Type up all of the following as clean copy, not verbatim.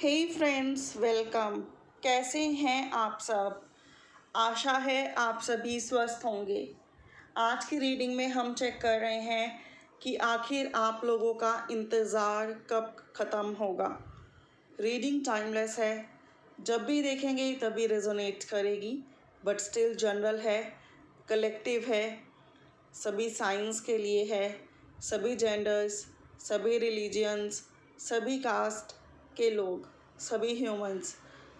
हे friends, welcome. कैसे हैं आप सब? आशा है आप सभी स्वस्थ होंगे। आज की रीडिंग में हम चेक कर रहे हैं कि आखिर आप लोगों का इंतज़ार कब ख़त्म होगा। रीडिंग टाइमलेस है, जब भी देखेंगे तभी रेजोनेट करेगी, बट स्टिल जनरल है, कलेक्टिव है, सभी साइंस के लिए है, सभी जेंडर्स, सभी रिलीजियंस, सभी कास्ट के लोग, सभी ह्यूमंस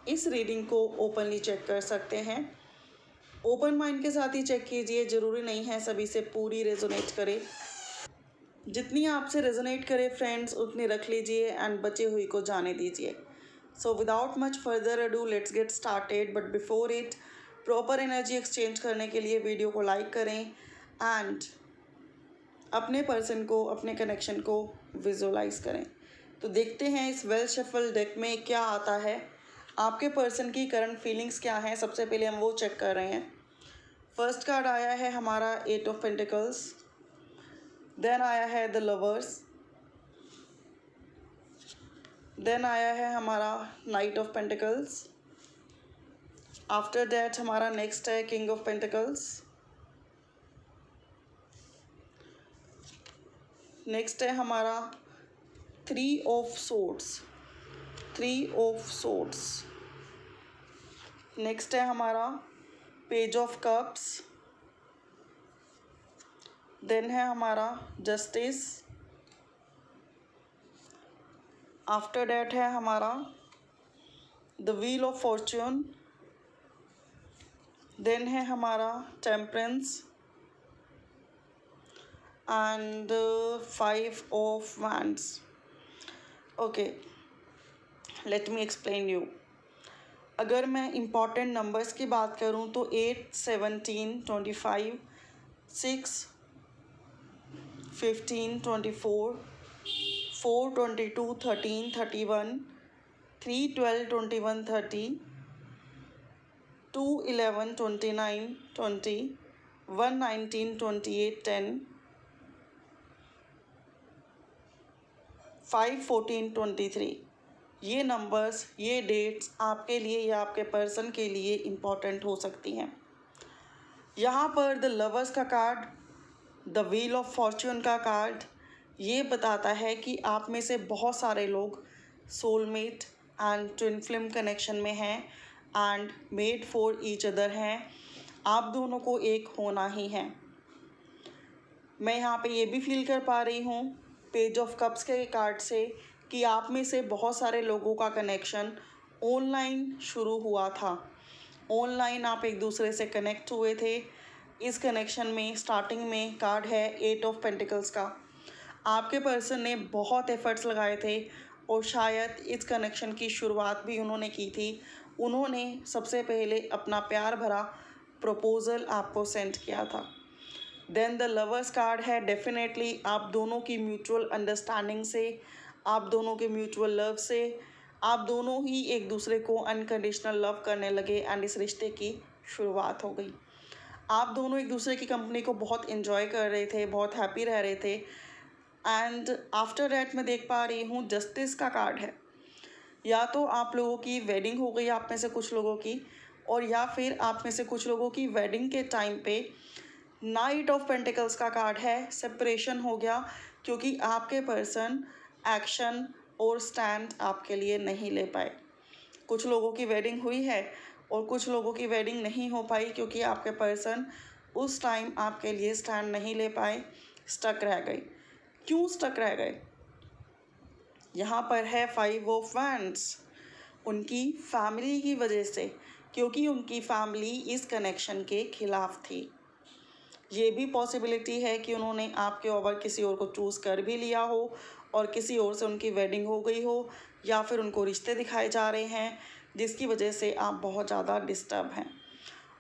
इस रीडिंग को ओपनली चेक कर सकते हैं। ओपन माइंड के साथ ही चेक कीजिए, ज़रूरी नहीं है सभी से पूरी रेजोनेट करे। जितनी आपसे रेजोनेट करे फ्रेंड्स, उतनी रख लीजिए एंड बचे हुई को जाने दीजिए। So without much further ado let's get started, but before it proper energy exchange करने के लिए वीडियो को लाइक करें एंड अपने पर्सन को, अपने कनेक्शन को विजुअलाइज करें। तो देखते हैं इस वेल शफल डेक में क्या आता है, आपके पर्सन की करंट फीलिंग्स क्या हैं। सबसे पहले हम वो चेक कर रहे हैं। फर्स्ट कार्ड आया है हमारा 8 ऑफ पेंटिकल्स, देन आया है द लवर्स, देन आया है हमारा night of pentacles, after that हमारा नेक्स्ट है किंग ऑफ पेंटिकल्स, नेक्स्ट है हमारा 3 ऑफ सोर्ड्स, नेक्स्ट है हमारा पेज ऑफ कप्स, देन है हमारा जस्टिस, आफ्टर डैट है हमारा the wheel of fortune, then है हमारा temperance and 5 of wands. Okay, let me explain you. अगर मैं इम्पॉर्टेंट नंबर्स की बात करूं तो 8, 17, 25, 6, 15, 24, 4, 22, 13, 31, 3, 12, 21, 30, 2, 11, 29, 20, 1, 19, 28, 10, 5, 14, 23। ये नंबर्स, ये डेट्स आपके लिए या आपके पर्सन के लिए इम्पॉर्टेंट हो सकती हैं। यहाँ पर द लवर्स का card, the wheel of Fortune का कार्ड ये बताता है कि आप में से बहुत सारे लोग soulmate and twin flame connection में हैं and made for each other हैं। आप दोनों को एक होना ही है। मैं यहाँ पे ये भी फील कर पा रही हूँ पेज ऑफ कप्स के कार्ड से कि आप में से बहुत सारे लोगों का कनेक्शन ऑनलाइन शुरू हुआ था। ऑनलाइन आप एक दूसरे से कनेक्ट हुए थे। इस कनेक्शन में स्टार्टिंग में कार्ड है 8 ऑफ पेंटिकल्स का। आपके पर्सन ने बहुत एफर्ट्स लगाए थे और शायद इस कनेक्शन की शुरुआत भी उन्होंने की थी। उन्होंने सबसे पहले अपना प्यार भरा प्रपोज़ल आपको सेंड किया था। देन द लवर्स कार्ड है, डेफिनेटली आप दोनों की म्यूचुअल अंडरस्टैंडिंग से, आप दोनों के म्यूचुअल लव से, आप दोनों ही एक दूसरे को अनकंडीशनल लव करने लगे एंड इस रिश्ते की शुरुआत हो गई। आप दोनों एक दूसरे की कंपनी को बहुत इन्जॉय कर रहे थे, बहुत हैप्पी रह रहे थे एंड आफ्टर डैट मैं देख पा रही हूँ जस्टिस का कार्ड है। या तो आप लोगों की वेडिंग हो गई, आप में से कुछ लोगों की, और या फिर आप में से कुछ लोगों की वेडिंग के टाइम पे नाइट ऑफ पेंटिकल्स का कार्ड है, सेपरेशन हो गया क्योंकि आपके पर्सन एक्शन और स्टैंड आपके लिए नहीं ले पाए। कुछ लोगों की वेडिंग हुई है और कुछ लोगों की वेडिंग नहीं हो पाई क्योंकि आपके पर्सन उस टाइम आपके लिए स्टैंड नहीं ले पाए, स्टक रह गए। क्यों स्टक रह गए? यहाँ पर है 5 ऑफ वैंड्स। उनकी फैमिली की वजह से, क्योंकि उनकी फैमिली इस कनेक्शन के खिलाफ थी। ये भी पॉसिबिलिटी है कि उन्होंने आपके ओवर किसी और को चूज़ कर भी लिया हो और किसी और से उनकी वेडिंग हो गई हो, या फिर उनको रिश्ते दिखाए जा रहे हैं जिसकी वजह से आप बहुत ज़्यादा डिस्टर्ब हैं।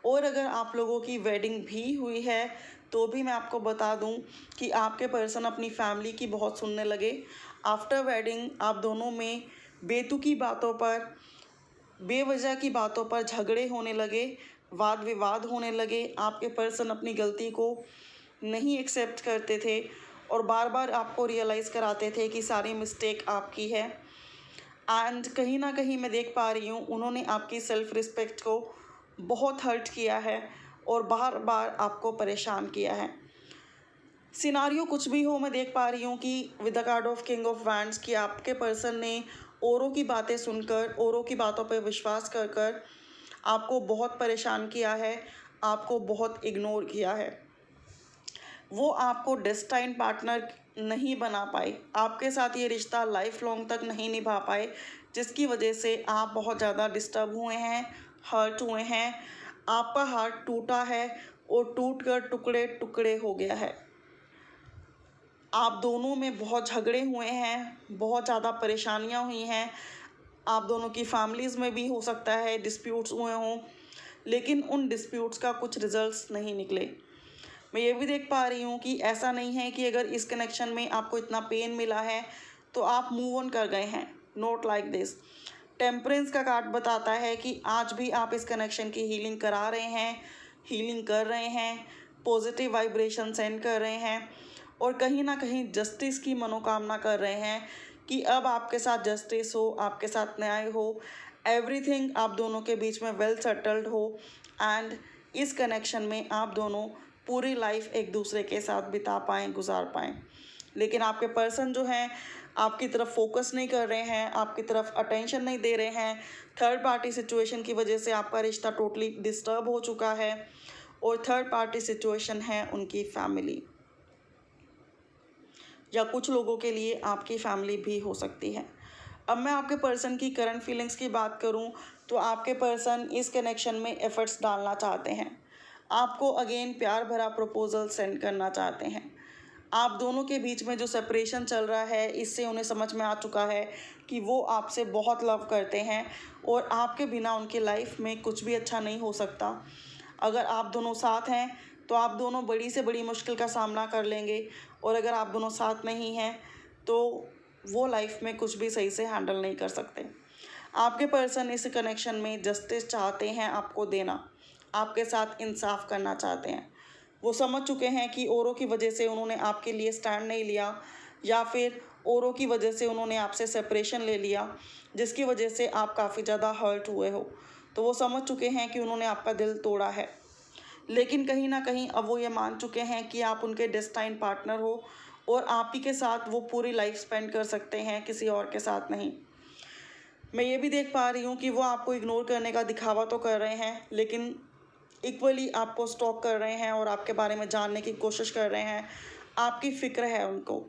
और अगर आप लोगों की वेडिंग भी हुई है तो भी मैं आपको बता दूं कि आपके पर्सन अपनी फैमिली की बहुत सुनने लगे। आफ्टर वेडिंग आप दोनों में बेतुकी बातों पर, बेवजह की बातों पर झगड़े होने लगे, वाद विवाद होने लगे। आपके पर्सन अपनी गलती को नहीं एक्सेप्ट करते थे और बार बार आपको रियलाइज़ कराते थे कि सारी मिस्टेक आपकी है। एंड कहीं ना कहीं मैं देख पा रही हूँ उन्होंने आपकी सेल्फ रिस्पेक्ट को बहुत हर्ट किया है और बार बार आपको परेशान किया है। सिनारियो कुछ भी हो, मैं देख पा रही हूँ कि with the card of king of wands कि आपके पर्सन ने औरों की बातें सुनकर, औरों की बातों पर विश्वास कर कर आपको बहुत परेशान किया है, आपको बहुत इग्नोर किया है। वो आपको डेस्टाइन पार्टनर नहीं बना पाए, आपके साथ ये रिश्ता लाइफ लॉन्ग तक नहीं निभा पाए, जिसकी वजह से आप बहुत ज़्यादा डिस्टर्ब हुए हैं, हर्ट हुए हैं, आपका हार्ट टूटा है और टूट कर टुकड़े टुकड़े हो गया है। आप दोनों में बहुत झगड़े हुए हैं, बहुत ज़्यादा परेशानियां हुई हैं, आप दोनों की फैमिलीज़ में भी हो सकता है डिस्प्यूट्स हुए हों, लेकिन उन डिस्प्यूट्स का कुछ रिजल्ट्स नहीं निकले। मैं ये भी देख पा रही हूँ कि ऐसा नहीं है कि अगर इस कनेक्शन में आपको इतना पेन मिला है तो आप मूव ऑन कर गए हैं, नॉट लाइक दिस। टेम्परेंस का कार्ड बताता है कि आज भी आप इस कनेक्शन की हीलिंग करा रहे हैं, हीलिंग कर रहे हैं, पॉजिटिव वाइब्रेशन सेंड कर रहे हैं और कहीं ना कहीं जस्टिस की मनोकामना कर रहे हैं कि अब आपके साथ जस्टिस हो, आपके साथ न्याय हो, एवरीथिंग आप दोनों के बीच में वेल सेटल्ड हो एंड इस कनेक्शन में आप दोनों पूरी लाइफ एक दूसरे के साथ बिता पाएँ, गुजार पाएँ। लेकिन आपके पर्सन जो हैं आपकी तरफ फोकस नहीं कर रहे हैं, आपकी तरफ अटेंशन नहीं दे रहे हैं। थर्ड पार्टी सिचुएशन की वजह से आपका रिश्ता टोटली डिस्टर्ब हो चुका है और थर्ड पार्टी सिचुएशन है उनकी फैमिली, या कुछ लोगों के लिए आपकी फैमिली भी हो सकती है। अब मैं आपके पर्सन की करंट फीलिंग्स की बात करूं तो आपके पर्सन इस कनेक्शन में एफर्ट्स डालना चाहते हैं, आपको अगेन प्यार भरा प्रपोजल सेंड करना चाहते हैं। आप दोनों के बीच में जो सेपरेशन चल रहा है इससे उन्हें समझ में आ चुका है कि वो आपसे बहुत लव करते हैं और आपके बिना उनकी लाइफ में कुछ भी अच्छा नहीं हो सकता। अगर आप दोनों साथ हैं तो आप दोनों बड़ी से बड़ी मुश्किल का सामना कर लेंगे और अगर आप दोनों साथ नहीं हैं तो वो लाइफ में कुछ भी सही से हैंडल नहीं कर सकते। आपके पर्सन इस कनेक्शन में जस्टिस चाहते हैं आपको देना, आपके साथ इंसाफ करना चाहते हैं। वो समझ चुके हैं कि औरों की वजह से उन्होंने आपके लिए स्टैंड नहीं लिया या फिर औरों की वजह से उन्होंने आपसे सेपरेशन ले लिया, जिसकी वजह से आप काफ़ी ज़्यादा हर्ट हुए हो। तो वो समझ चुके हैं कि उन्होंने आपका दिल तोड़ा है, लेकिन कहीं ना कहीं अब वो ये मान चुके हैं कि आप उनके डेस्टाइन पार्टनर हो और आप ही के साथ वो पूरी लाइफ स्पेंड कर सकते हैं, किसी और के साथ नहीं। मैं ये भी देख पा रही हूँ कि वो आपको इग्नोर करने का दिखावा तो कर रहे हैं, लेकिन इक्वली आपको स्टॉक कर रहे हैं और आपके बारे में जानने की कोशिश कर रहे हैं, आपकी फ़िक्र है उनको।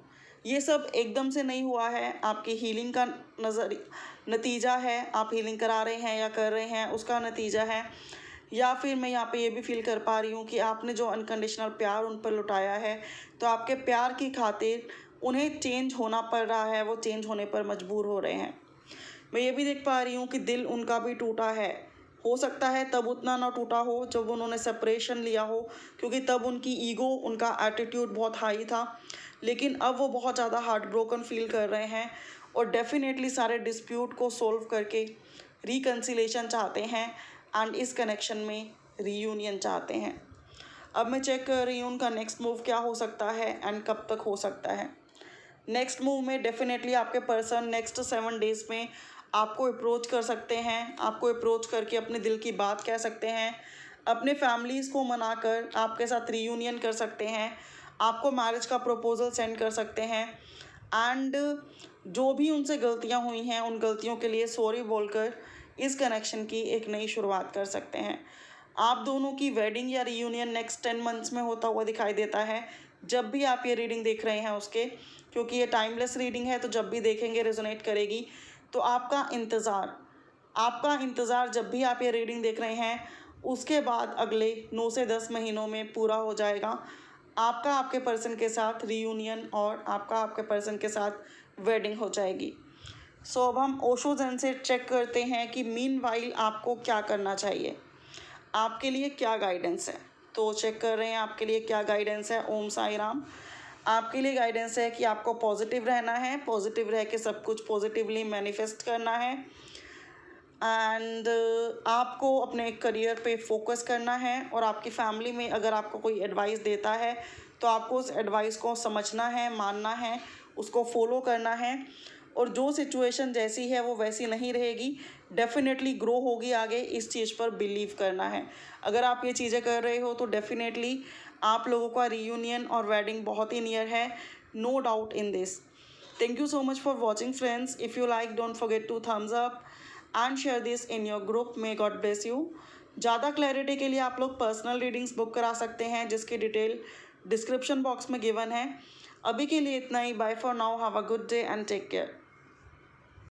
ये सब एकदम से नहीं हुआ है, आपकी हीलिंग का नतीजा है। आप हीलिंग करा रहे हैं या कर रहे हैं उसका नतीजा है, या फिर मैं यहाँ पे ये भी फील कर पा रही हूँ कि आपने जो अनकंडीशनल प्यार उन पर लुटाया है तो आपके प्यार की खातिर उन्हें चेंज होना पड़ रहा है, वो चेंज होने पर मजबूर हो रहे हैं। मैं ये भी देख पा रही हूँ कि दिल उनका भी टूटा है, हो सकता है तब उतना ना टूटा हो जब उन्होंने सेपरेशन लिया हो, क्योंकि तब उनकी ईगो, उनका एटीट्यूड बहुत हाई था, लेकिन अब वो बहुत ज़्यादा हार्ट ब्रोकन फील कर रहे हैं और डेफिनेटली सारे डिस्प्यूट को सोल्व करके रिकन्सिलेशन चाहते हैं एंड इस कनेक्शन में रीयूनियन चाहते हैं। अब मैं चेक कर रही हूँ उनका नेक्स्ट मूव क्या हो सकता है एंड कब तक हो सकता है। नेक्स्ट मूव में डेफिनेटली आपके पर्सन नेक्स्ट 7 डेज़ में आपको अप्रोच कर सकते हैं, आपको अप्रोच करके अपने दिल की बात कह सकते हैं, अपने फैमिलीज़ को मनाकर आपके साथ रीयूनियन कर सकते हैं, आपको मैरिज का प्रपोजल सेंड कर सकते हैं एंड जो भी उनसे गलतियां हुई हैं उन गलतियों के लिए सॉरी बोलकर इस कनेक्शन की एक नई शुरुआत कर सकते हैं। आप दोनों की वेडिंग या रीयूनियन नेक्स्ट 10 मंथ्स में होता हुआ दिखाई देता है जब भी आप ये रीडिंग देख रहे हैं उसके, क्योंकि ये टाइमलेस रीडिंग है तो जब भी देखेंगे रेजोनेट करेगी। तो आपका इंतज़ार जब भी आप ये रीडिंग देख रहे हैं उसके बाद अगले 9 से 10 महीनों में पूरा हो जाएगा। आपका आपके पर्सन के साथ रीयूनियन और आपका आपके पर्सन के साथ वेडिंग हो जाएगी। सो अब हम ओशो ज़ेन से चेक करते हैं कि मीनवाइल आपको क्या करना चाहिए, आपके लिए क्या गाइडेंस है। तो चेक कर रहे हैं आपके लिए क्या गाइडेंस है। ओम साई राम। आपके लिए गाइडेंस है कि आपको पॉजिटिव रहना है, पॉजिटिव रह के सब कुछ पॉजिटिवली मैनिफेस्ट करना है एंड आपको अपने करियर पे फोकस करना है और आपकी फैमिली में अगर आपको कोई एडवाइस देता है तो आपको उस एडवाइस को समझना है, मानना है, उसको फॉलो करना है और जो सिचुएशन जैसी है वो वैसी नहीं रहेगी, डेफिनेटली ग्रो होगी आगे, इस चीज़ पर बिलीव करना है। अगर आप ये चीज़ें कर रहे हो तो डेफिनेटली आप लोगों का रीयूनियन और वेडिंग बहुत ही नियर है, no doubt in this. Thank you so much for watching friends. If you like, don't forget to thumbs up and share this in your group. May God bless you. ज़्यादा clarity के लिए आप लोग personal readings book करा सकते हैं, जिसकी detail description box में गिवन है। अभी के लिए इतना ही। Bye for now, have a good day and take care.